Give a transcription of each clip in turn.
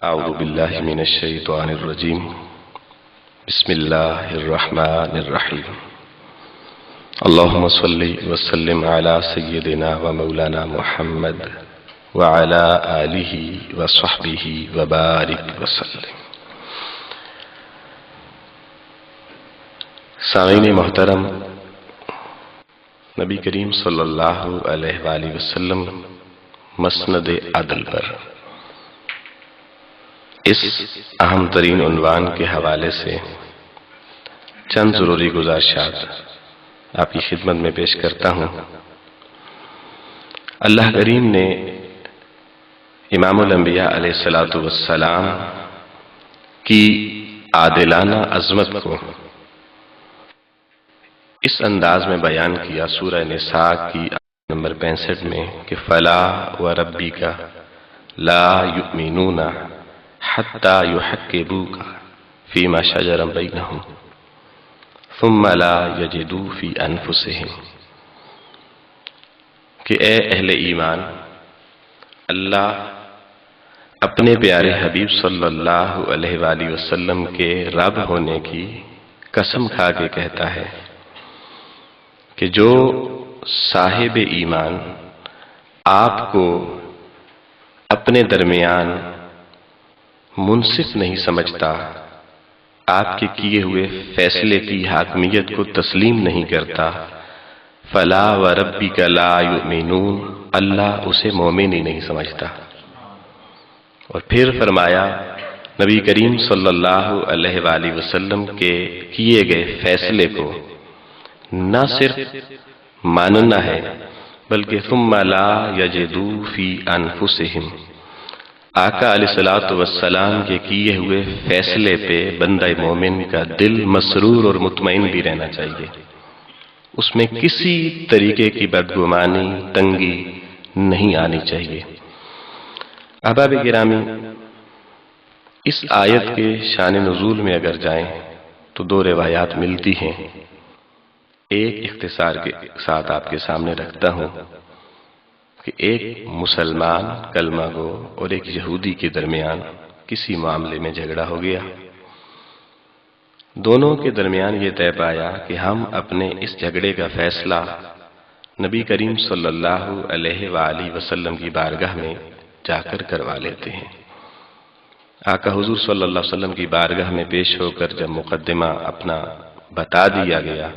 اعوذ باللہ من الشیطان الرجیم بسم اللہ الرحمن الرحیم اللہم صلی وسلم علی سیدنا و مولانا محمد وعلی آلہ وصحبہ وبارک وسلم۔ سامعین محترم، نبی کریم صلی اللہ علیہ وآلہ وسلم مسند عدل پر اس اہم ترین عنوان کے حوالے سے چند ضروری گزارشات آپ کی خدمت میں پیش کرتا ہوں۔ اللہ کریم نے امام الانبیاء علیہ السلام کی عادلانہ عظمت کو اس انداز میں بیان کیا سورہ نساء کی آیت نمبر 65 میں کہ فَلَا وَرَبِّكَ لَا يُؤْمِنُونَ حَتَّى يُحَكِّمُوكَ فِيمَا شَجَرَ بَيْنَهُمْ ثُمَّ لَا يَجِدُوا فِي أَنفُسِهِمْ، کہ اے اہل ایمان، اللہ اپنے پیارے حبیب صلی اللہ علیہ وآلہ وسلم کے رب ہونے کی قسم کھا کے کہتا ہے کہ جو صاحب ایمان آپ کو اپنے درمیان منصف نہیں سمجھتا، آپ کے کیے ہوئے فیصلے کی حاکمیت کو تسلیم نہیں کرتا، فلا وربک لا یؤمنون، اللہ اسے مومن ہی نہیں سمجھتا۔ اور پھر فرمایا نبی کریم صلی اللہ علیہ وآلہ وسلم کے کیے گئے فیصلے کو نہ صرف ماننا ہے بلکہ ثم لا یجدوا فی انفسہم، آقا علیہ السلام کے کیے ہوئے فیصلے پہ بندہ مومن کا دل مسرور اور مطمئن بھی رہنا چاہیے، اس میں کسی طریقے کی بدگمانی تنگی نہیں آنی چاہیے۔ احباب گرامی، اس آیت کے شان نزول میں اگر جائیں تو دو روایات ملتی ہیں، ایک اختصار کے ساتھ آپ کے سامنے رکھتا ہوں کہ ایک مسلمان کلمہ گو اور ایک یہودی کے درمیان کسی معاملے میں جھگڑا ہو گیا۔ دونوں کے درمیان یہ طے پایا کہ ہم اپنے اس جھگڑے کا فیصلہ نبی کریم صلی اللہ علیہ وآلہ وسلم کی بارگاہ میں جا کر کروا لیتے ہیں۔ آقا حضور صلی اللہ علیہ وسلم کی بارگاہ میں پیش ہو کر جب مقدمہ اپنا بتا دیا گیا،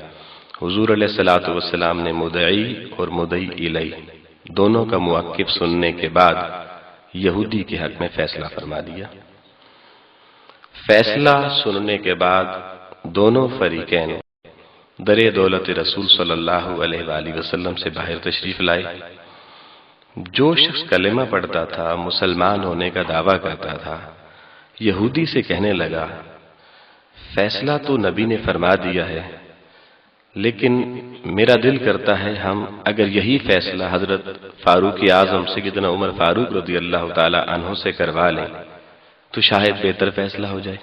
حضور علیہ السلام نے مدعی اور مدعی الیہ دونوں کا موقف سننے کے بعد یہودی کے حق میں فیصلہ فرما دیا۔ فیصلہ سننے کے بعد دونوں فریقین در دولت رسول صلی اللہ علیہ وآلہ وسلم سے باہر تشریف لائے۔ جو شخص کلمہ پڑھتا تھا، مسلمان ہونے کا دعویٰ کرتا تھا، یہودی سے کہنے لگا فیصلہ تو نبی نے فرما دیا ہے، لیکن میرا دل کرتا ہے ہم اگر یہی فیصلہ حضرت فاروق اعظم سیدنا عمر فاروق رضی اللہ تعالی عنہ سے کروا لیں تو شاید بہتر فیصلہ ہو جائے۔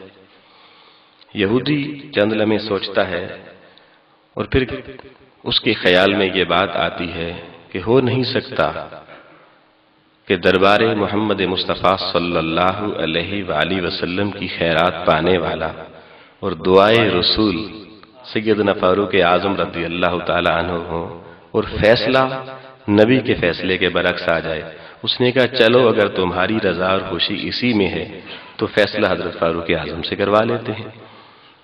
یہودی چند لمحے سوچتا ہے اور پھر اس کے خیال میں یہ بات آتی ہے کہ ہو نہیں سکتا کہ دربار محمد مصطفیٰ صلی اللہ علیہ وآلہ وسلم کی خیرات پانے والا اور دعائے رسول سیدنا فاروق اعظم رضی اللہ تعالی عنہ ہو اور فیصلہ نبی کے فیصلے کے برعکس آ جائے۔ اس نے کہا چلو اگر تمہاری رضا اور خوشی اسی میں ہے تو فیصلہ حضرت فاروق اعظم سے کروا لیتے ہیں۔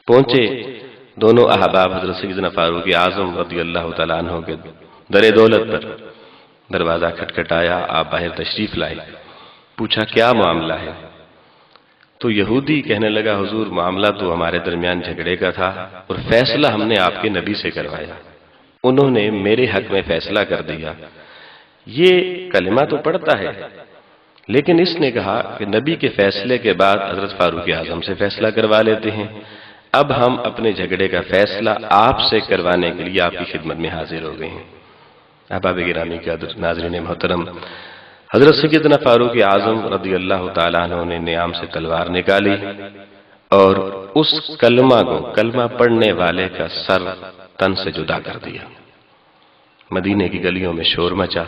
پہنچے دونوں احباب حضرت سیدنا فاروق اعظم رضی اللہ تعالی عنہ کے در دولت پر، دروازہ کھٹکھٹایا، آپ باہر تشریف لائے، پوچھا کیا معاملہ ہے؟ تو یہودی کہنے لگا حضور معاملہ تو ہمارے درمیان جھگڑے کا تھا اور فیصلہ ہم نے آپ کے نبی سے کروایا، انہوں نے میرے حق میں فیصلہ کر دیا۔ یہ کلمہ تو پڑھتا ہے لیکن اس نے کہا کہ نبی کے فیصلے کے بعد حضرت فاروق اعظم سے فیصلہ کروا لیتے ہیں، اب ہم اپنے جھگڑے کا فیصلہ آپ سے کروانے کے لیے آپ کی خدمت میں حاضر ہو گئے ہیں۔ احباب گرامی کے ناظرین محترم، حضرت سیدنا فاروق اعظم رضی اللہ تعالیٰ عنہ نے نیام سے تلوار نکالی اور اس کلمہ کو، کلمہ پڑھنے والے کا سر تن سے جدا کر دیا۔ مدینے کی گلیوں میں شور مچا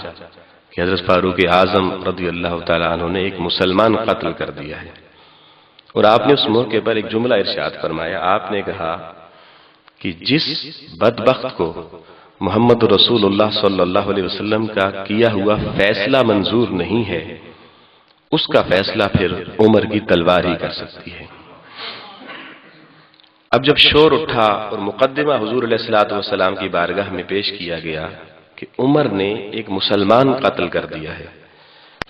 کہ حضرت فاروق اعظم رضی اللہ تعالیٰ عنہ نے ایک مسلمان قتل کر دیا ہے۔ اور آپ نے اس موقع پر ایک جملہ ارشاد فرمایا. آپ نے کہا کہ جس بدبخت کو محمد رسول اللہ صلی اللہ علیہ وسلم کا کیا ہوا فیصلہ منظور نہیں ہے، اس کا فیصلہ پھر عمر کی تلوار ہی کر سکتی ہے. اب جب شور اٹھا اور مقدمہ حضور علیہ الصلوۃ والسلام کی بارگاہ میں پیش کیا گیا کہ عمر نے ایک مسلمان قتل کر دیا ہے،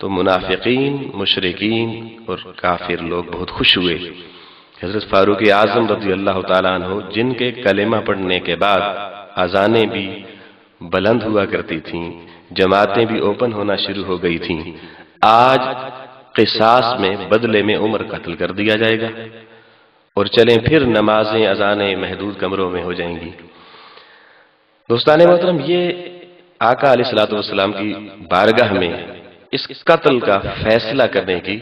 تو منافقین، مشرکین اور کافر لوگ بہت خوش ہوئے. حضرت فاروق اعظم رضی اللہ تعالیٰ عنہ، جن کے کلمہ پڑھنے کے بعد اذانیں بھی بلند ہوا کرتی تھیں، جماعتیں بھی اوپن ہونا شروع ہو گئی تھیں، آج قصاص میں بدلے میں عمر قتل کر دیا جائے گا اور چلیں پھر نمازیں، اذانیں محدود کمروں میں ہو جائیں گی. دوستان محترم، یہ آقا علیہ الصلوۃ والسلام کی بارگاہ میں اس قتل کا فیصلہ کرنے کی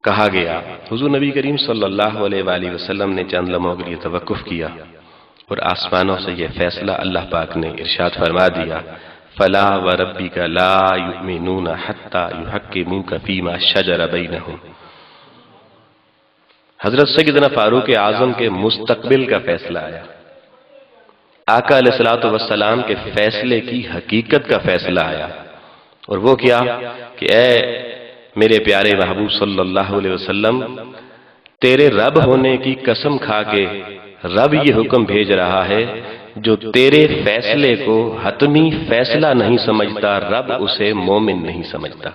کہا گیا. حضور نبی کریم صلی اللہ علیہ وآلہ وسلم نے چند لمحوں کے لیے توقف کیا اور آسمانوں سے یہ فیصلہ اللہ پاک نے ارشاد فرما دیا: فَلَا وَرَبِّكَ لَا يُؤْمِنُونَ حَتَّى يُحَكِّمُوكَ فِيمَا شَجَرَ بَيْنَهُمْ. حضرت سیدنا فاروق اعظم کے مستقبل کا فیصلہ آیا. آقا علیہ الصلوۃ والسلام کے فیصلے کی حقیقت کا فیصلہ آیا، اور وہ کیا کہ اے میرے پیارے محبوب صلی اللہ علیہ وسلم، تیرے رب ہونے کی قسم کھا کے رب یہ حکم بھیج رہا ہے، جو تیرے فیصلے کو حتمی فیصلہ نہیں سمجھتا، رب اسے مومن نہیں سمجھتا.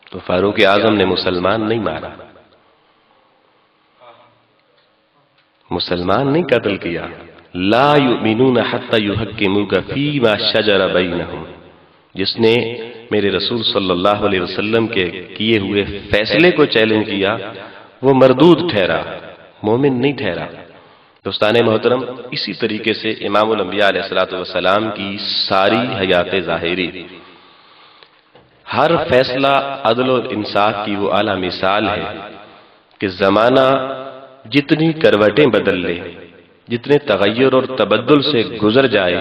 تو فاروق اعظم نے مسلمان نہیں مارا، مسلمان نہیں قتل کیا. لا یؤمنون حتی یحکموک فیما شجر بینہم. جس نے میرے رسول صلی اللہ علیہ وسلم کے کیے ہوئے فیصلے کو چیلنج کیا، وہ مردود ٹھہرا، مومن نہیں ٹھہرا. دوستان محترم، اسی طریقے سے امام الانبیاء علیہ الصلوۃ والسلام کی ساری حیات ظاہری، ہر فیصلہ عدل و انصاف کی وہ اعلیٰ مثال ہے کہ زمانہ جتنی کروٹیں بدل لے، جتنے تغیر اور تبدل سے گزر جائے،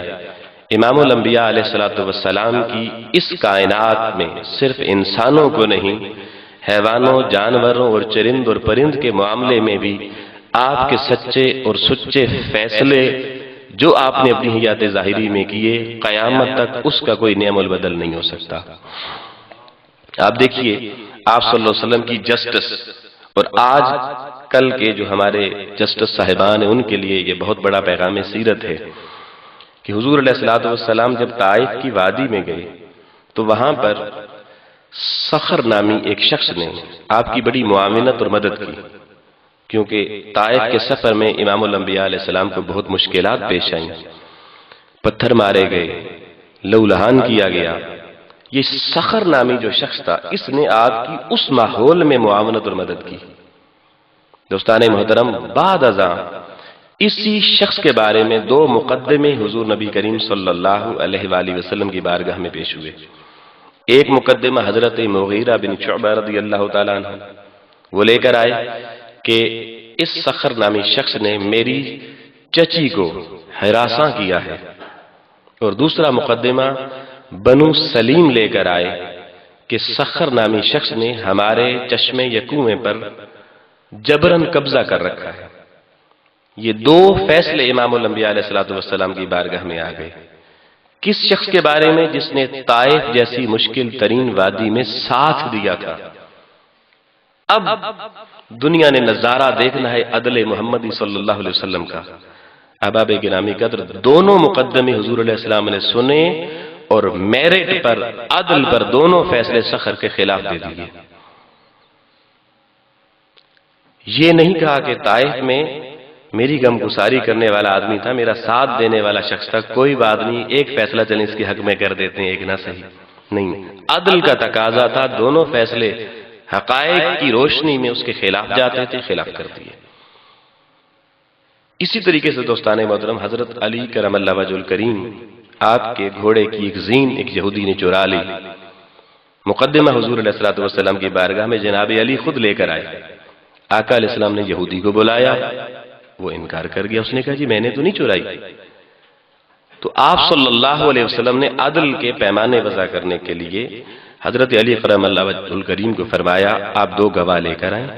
امام الانبیاء علیہ الصلوۃ والسلام کی اس کائنات میں صرف انسانوں کو نہیں، حیوانوں، جانوروں اور چرند اور پرند کے معاملے میں بھی آپ کے سچے اور سچے فیصلے جو آپ نے اپنی حیات ظاہری میں کیے، قیامت تک اس کا کوئی نعم البدل نہیں ہو سکتا. آپ دیکھیے آپ صلی اللہ علیہ وسلم کی جسٹس، اور آج کل کے جو ہمارے جسٹس صاحبان ہیں ان کے لیے یہ بہت بڑا پیغام سیرت ہے کہ حضور علیہ الصلوۃ والسلام جب طائف کی وادی میں گئے تو وہاں پر صخر نامی ایک شخص نے آپ کی بڑی معاونت اور مدد کی، کیونکہ طائف کے سفر میں امام الانبیاء علیہ السلام کو بہت مشکلات پیش آئیں، پتھر مارے گئے، لہولہان کیا گیا. یہ صخر نامی جو شخص تھا، اس نے آپ کی اس ماحول میں معاونت اور مدد کی. دوستان محترم، بعد ازاں اسی شخص کے بارے میں دو مقدمے حضور نبی کریم صلی اللہ علیہ وآلہ وسلم کی بارگاہ میں پیش ہوئے. ایک مقدمہ حضرت مغیرہ بن شعبہ رضی اللہ تعالیٰ عنہ وہ لے کر آئے کہ اس صخر نامی شخص نے میری چچی کو ہراساں کیا ہے، اور دوسرا مقدمہ بنو سلیم لے کر آئے کہ صخر نامی شخص نے ہمارے چشمے یا کنویں پر جبرن قبضہ کر رکھا ہے. یہ دو فیصلے امام الانبیاء علیہ الصلوۃ والسلام کی بارگاہ میں آ گئے. کس شخص کے بارے میں؟ جس نے طائف جیسی مشکل ترین وادی میں ساتھ دیا تھا. اب دنیا نے نظارہ دیکھنا ہے عدل محمدی صلی اللہ علیہ وسلم کا. احباب گرامی قدر، دونوں مقدمے حضور علیہ السلام نے سنے اور میرٹ پر، عدل پر دونوں فیصلے صخر کے خلاف دے دیے. یہ نہیں کہا کہ طائف میں میری غم گساری کرنے والا آدمی تھا، میرا ساتھ دینے والا شخص تھا، کوئی بات نہیں، ایک فیصلہ چلیں اس کے حق میں کر دیتے ہیں، ایک نہ صحیح نہیں. عدل کا تقاضا تھا، دونوں فیصلے حقائق کی روشنی میں اس کے خلاف جاتے تھے، خلاف کر دیے. اسی طریقے سے دوستان محترم، حضرت علی کرم اللہ وجہ الکریم، آپ کے گھوڑے کی ایک زین ایک یہودی نے چرا لی. مقدمہ حضور علیہ الصلوۃ والسلام کی بارگاہ میں جناب علی خود لے کر آئے. آقا علیہ السلام نے یہودی کو بلایا، وہ انکار کر گیا، اس نے کہا جی میں نے تو نہیں چرائی. تو آپ صلی اللہ علیہ وسلم نے عدل کے پیمانے وضع کرنے کے لیے حضرت علی کرم اللہ وجہ الکریم کو فرمایا آپ 2 گواہ لے کر آئیں۔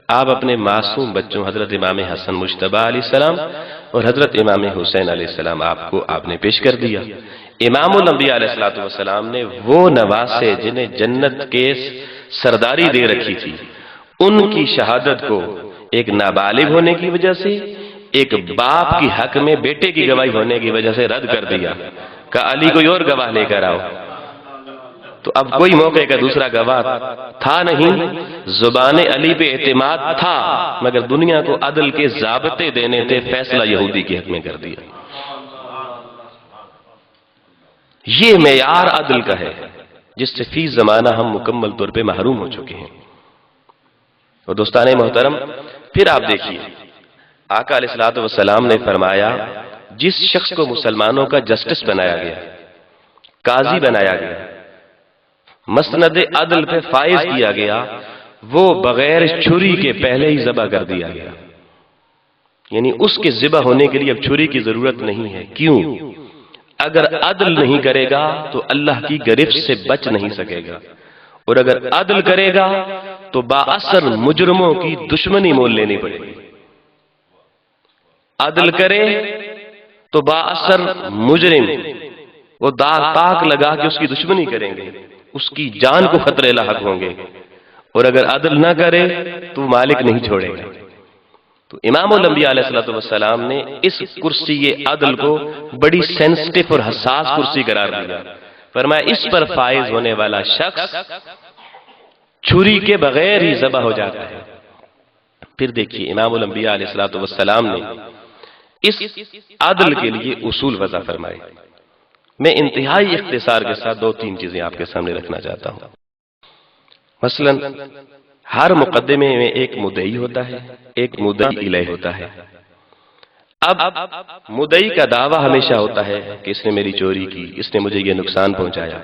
آپ اپنے معصوم بچوں حضرت امام حسن مجتبیٰ علیہ السلام اور حضرت امام حسین علیہ السلام آپ نے پیش کر دیا۔ امام الانبیاء علیہ السلام نے وہ نواسے جنہیں جنت کے سرداری دے رکھی تھی، ان کی شہادت کو ایک نابالغ ہونے کی وجہ سے، ایک باپ کی حق میں بیٹے کی گواہی ہونے کی وجہ سے رد کر دیا کہ علی کوئی اور گواہ لے کر آؤ۔ تو اب کوئی موقع کا دوسرا گواہ تھا نہیں، زبان علی پہ اعتماد تھا، مگر دنیا کو عدل کے ضابطے دینے تھے، فیصلہ یہودی کے حق میں کر دیا۔ یہ معیار عدل کا ہے جس سے فی زمانہ ہم مکمل طور پہ محروم ہو چکے ہیں۔ اور دوستان محترم، پھر آپ دیکھیے آقا علیہ السلام نے فرمایا جس شخص کو مسلمانوں کا جسٹس بنایا گیا، قاضی بنایا گیا، مسند عدل پہ فائز کیا گیا، وہ بغیر چھری کے پہلے ہی ذبح کر دیا گیا۔ یعنی اس کے ذبح ہونے کے لیے اب چھری کی ضرورت نہیں ہے۔ کیوں؟ اگر عدل نہیں کرے گا تو اللہ کی گرفت سے بچ نہیں سکے گا، اور اگر عدل کرے گا تو بااثر مجرموں کی دشمنی مول لینی پڑے گی۔ عدل کرے تو بااثر مجرم وہ تاک لگا کے اس کی دشمنی کریں گے، اس کی جان کو خطرے لاحق ہوں گے، اور اگر عدل نہ کرے تو مالک نہیں چھوڑے گا۔ تو امام الانبیاء علیہ السلام نے اس کرسی عدل کو بڑی سینسٹیو اور حساس کرسی قرار دیا۔ فرمایا اس پر فائز ہونے والا شخص چھری کے بغیر ہی ذبح ہو جاتا ہے۔ پھر دیکھیے امام الانبیاء علیہ السلام نے اس عدل کے لیے اصول وضع فرمائے۔ میں انتہائی اختصار کے ساتھ 2-3 چیزیں آپ کے سامنے رکھنا چاہتا ہوں۔ مثلا ہر مقدمے میں ایک مدعی ہوتا ہے، ایک مدعی الیہ ہوتا ہے۔ اب مدعی کا دعویٰ ہمیشہ ہوتا ہے کہ اس نے میری چوری کی، اس نے مجھے یہ نقصان پہنچایا۔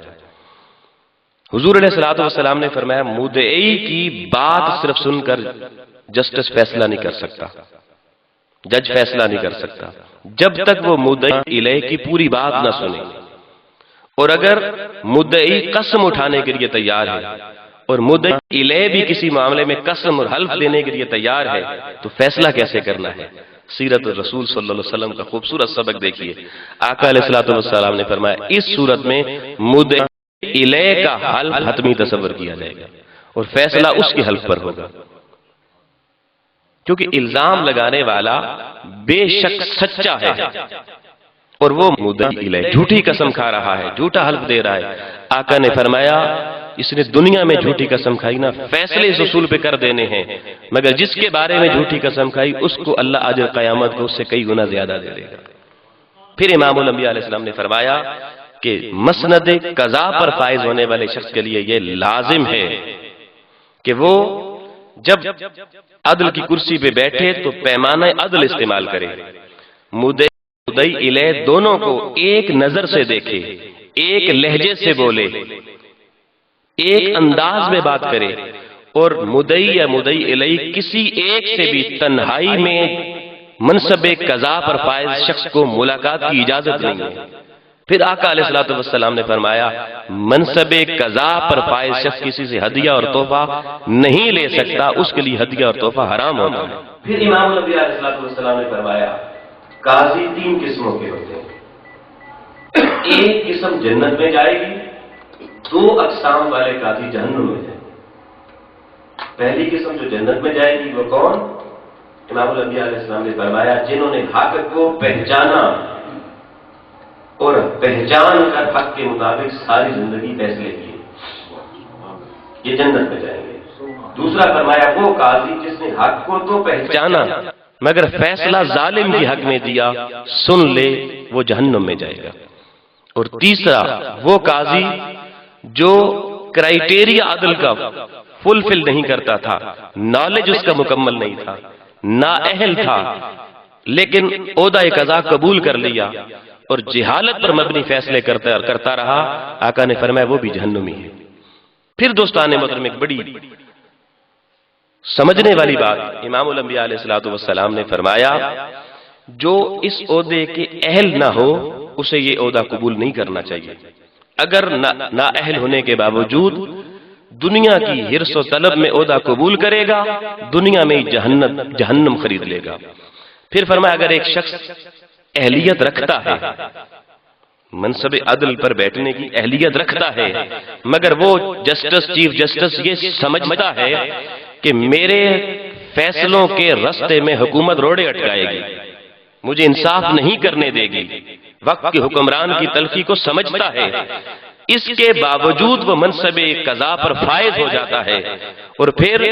حضور علیہ السلام نے فرمایا مدعی کی بات صرف سن کر جسٹس فیصلہ نہیں کر سکتا، جج فیصلہ نہیں کر سکتا جب تک وہ مدعی الیہ کی پوری بات نہ سنے۔ اور اگر مدعی قسم اٹھانے کے لیے تیار ہے اور مدعی الیہ بھی کسی معاملے میں قسم اور حلف دینے کے لیے تیار ہے تو فیصلہ کیسے کرنا ہے؟ سیرت الرسول صلی اللہ علیہ وسلم کا خوبصورت سبق دیکھیے۔ آقا علیہ السلام نے فرمایا اس صورت میں مدعی الیہ کا حلف حتمی تصور کیا جائے گا اور فیصلہ اس کے حلف پر ہوگا، کیونکہ الزام لگانے والا بے شک سچا ہے اور وہ مدعی الیہ جھوٹی قسم کھا رہا ہے، جھوٹا حلف دے رہا ہے۔ آقا نے فرمایا اس نے دنیا میں جھوٹی قسم کھائی نا، فیصلے اس اصول پہ کر دینے ہیں، مگر جس کے بارے میں جھوٹی قسم کھائی اس کو اللہ اجر قیامت کو اس سے کئی گنا زیادہ دے دے گا۔ پھر امام الانبیاء علیہ السلام نے فرمایا کہ مسند قضا پر فائز ہونے والے شخص کے لیے یہ لازم ہے کہ وہ جب عدل کی کرسی پہ بیٹھے تو پیمانہ عدل استعمال کرے، مدعی الیہ دونوں کو ایک نظر سے دیکھے، ایک لہجے سے بولے، ایک انداز میں بات کرے، اور مدعی یا مدعی الیہ کسی ایک سے بھی تنہائی میں منصب قضا پر فائز شخص کو ملاقات کی اجازت نہیں ہے۔ پھر آقا علیہ السلام نے فرمایا منصب قضا پر فائز شخص کسی سے ہدیہ اور تحفہ نہیں لے سکتا، اس کے لیے ہدیہ اور تحفہ حرام ہوتا ہے۔ پھر امام نبی علیہ السلام نے فرمایا قاضی 3 قسموں کے ہوتے ہیں، ایک قسم جنت میں جائے گی، 2 اقسام والے قاضی جہنم میں جائیں۔ پہلی قسم جو جنت میں جائے گی وہ کون؟ امام الانبیاء علیہ السلام نے فرمایا جنہوں نے حق کو پہچانا اور پہچان کر حق کے مطابق ساری زندگی فیصلے کیے، یہ جنت میں جائیں گے۔ دوسرا فرمایا وہ قاضی جس نے حق کو تو پہچانا مگر فیصلہ ظالم کی حق میں دیا، سن لے، وہ جہنم میں جائے گا۔ اور تیسرا وہ قاضی جو کرائیٹیریا عدل کا فلفل نہیں کرتا تھا، نالج اس کا مکمل نہیں تھا، نااہل تھا، لیکن عہدہ قضا قبول کر لیا اور جہالت پر مبنی فیصلے کرتا رہا، آقا نے فرمایا وہ بھی جہنمی ہے۔ پھر دوستان محترم ایک بڑی سمجھنے والی بات امام الانبیاء علیہ السلام نے فرمایا جو اس عہدے کے اہل نہ ہو اسے یہ عہدہ قبول نہیں کرنا چاہیے۔ اگر نااہل ہونے کے باوجود دنیا کی حرص و طلب میں عہدہ قبول کرے گا، دنیا میں جہنم خرید لے گا۔ پھر فرمایا اگر ایک شخص اہلیت رکھتا ہے، منصب عدل پر بیٹھنے کی اہلیت رکھتا ہے، مگر وہ جسٹس، چیف جسٹس یہ سمجھتا ہے کہ میرے فیصلوں کے رستے میں حکومت روڑے اٹکائے گی، مجھے انصاف نہیں کرنے دے گی، وقت کے حکمران کی تلخی کو سمجھتا ہے، اس کے باوجود وہ منصب قضا پر فائز ہو جاتا ہے، اور پھر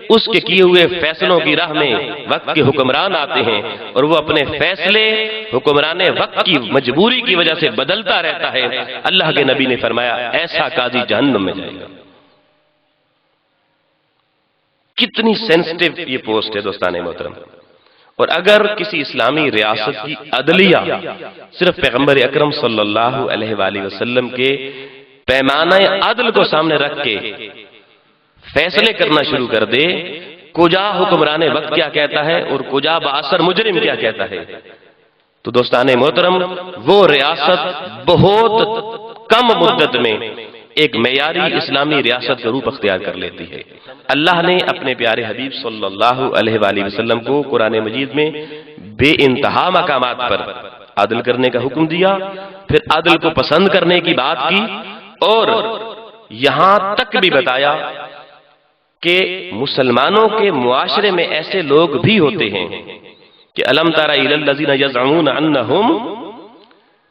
اس کے کیے ہوئے فیصلوں کی راہ میں وقت کے حکمران آتے ہیں اور وہ اپنے فیصلے حکمران وقت کی مجبوری کی وجہ سے بدلتا رہتا ہے، اللہ کے نبی نے فرمایا ایسا قاضی جہنم میں جائے گا۔ کتنی سینسٹیو یہ پوسٹ ہے دوستان محترم۔ اور اگر کسی اسلامی ریاست کی عدلیہ صرف پیغمبر اکرم صلی اللہ علیہ وآلہ وسلم کے پیمانہ عدل کو سامنے رکھ کے فیصلے کرنا شروع کر دے، کجا حکمران وقت کیا کہتا ہے اور کجا باثر مجرم کیا کہتا ہے، تو دوستان محترم وہ ریاست بہت کم مدت میں ایک معیاری اسلامی ریاست کا روپ اختیار کر لیتی ہے۔ اللہ نے اپنے پیارے حبیب صلی اللہ علیہ وآلہ وسلم کو قرآن مجید میں بے انتہا مقامات پر عدل کرنے کا حکم دیا، پھر عدل کو پسند کرنے کی بات کی، اور یہاں تک بھی بتایا کہ مسلمانوں کے معاشرے میں ایسے لوگ بھی ہوتے ہیں کہ الم تر الی الذین یزعمون انہم،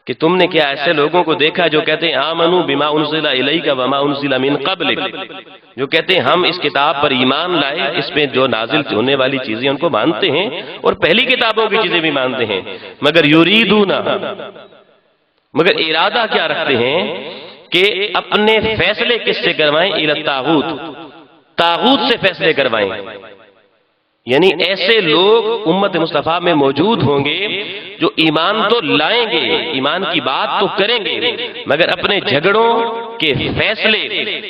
کہ تم نے کیا ایسے لوگوں کو دیکھا جو کہتے ہیں آمنوا بما انزل الیک وما انزل من قبلک، جو کہتے ہیں ہم اس کتاب پر ایمان لائے، اس میں جو نازل ہونے والی چیزیں ان کو مانتے ہیں اور پہلی کتابوں کی چیزیں بھی مانتے ہیں، مگر یریدون، مگر ارادہ کیا رکھتے ہیں کہ اپنے فیصلے کس سے کروائیں، الی الطاغوت، طاغوت سے فیصلے کروائیں۔ یعنی ایسے لوگ امت مصطفیٰ میں موجود ہوں گے جو ایمان تو لائیں گے، ایمان کی بات تو کریں گے، مگر اپنے جھگڑوں کے فیصلے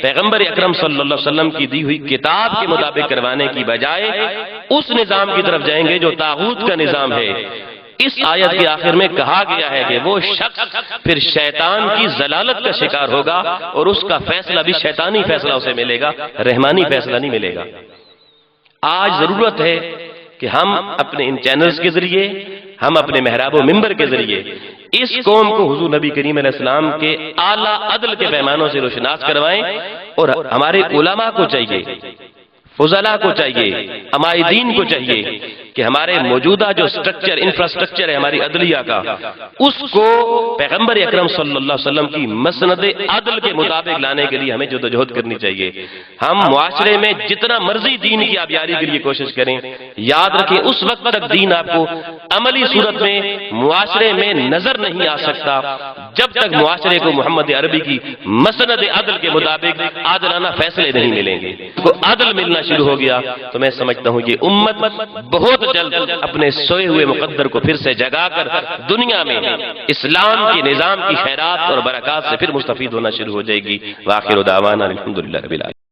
پیغمبر اکرم صلی اللہ علیہ وسلم کی دی ہوئی کتاب کے مطابق کروانے کی بجائے اس نظام کی طرف جائیں گے جو طاغوت کا نظام ہے۔ اس آیت کے آخر میں کہا گیا ہے کہ وہ شخص پھر شیطان کی ضلالت کا شکار ہوگا اور اس کا فیصلہ بھی شیطانی فیصلہ اسے ملے گا، رحمانی فیصلہ نہیں ملے گا۔ آج ضرورت ہے کہ ہم اپنے ان چینلز کے ذریعے، ہم اپنے محراب و منبر کے ذریعے اس قوم کو حضور نبی کریم علیہ السلام کے اعلیٰ عدل کے پیمانوں سے روشناس کروائیں، اور ہمارے علماء کو چاہیے، فضلاء کو چاہیے، عمائدین کو چاہیے کہ ہمارے موجودہ جو سٹرکچر، انفراسٹرکچر ہے ہماری عدلیہ کا، اس کو پیغمبر اکرم صلی اللہ علیہ وسلم کی مسند عدل کے مطابق لانے کے لیے ہمیں جدوجہد کرنی چاہیے۔ ہم معاشرے میں جتنا مرضی دین کی آبیاری کے لیے کوشش کریں، یاد رکھیں اس وقت تک دین آپ کو عملی صورت میں معاشرے میں نظر نہیں آ سکتا جب تک معاشرے کو محمد عربی کی مسند عدل کے مطابق عادلانہ فیصلے نہیں ملیں گے۔ کو عدل ملنا شروع ہو گیا تو میں سمجھتا ہوں یہ امت بہت جلد اپنے سوئے ہوئے مقدر کو پھر سے جگا کر دنیا میں اسلام کے نظام کی خیرات اور برکات سے پھر مستفید ہونا شروع ہو جائے گی۔ وآخر دعوانا الحمدللہ رب العالمین۔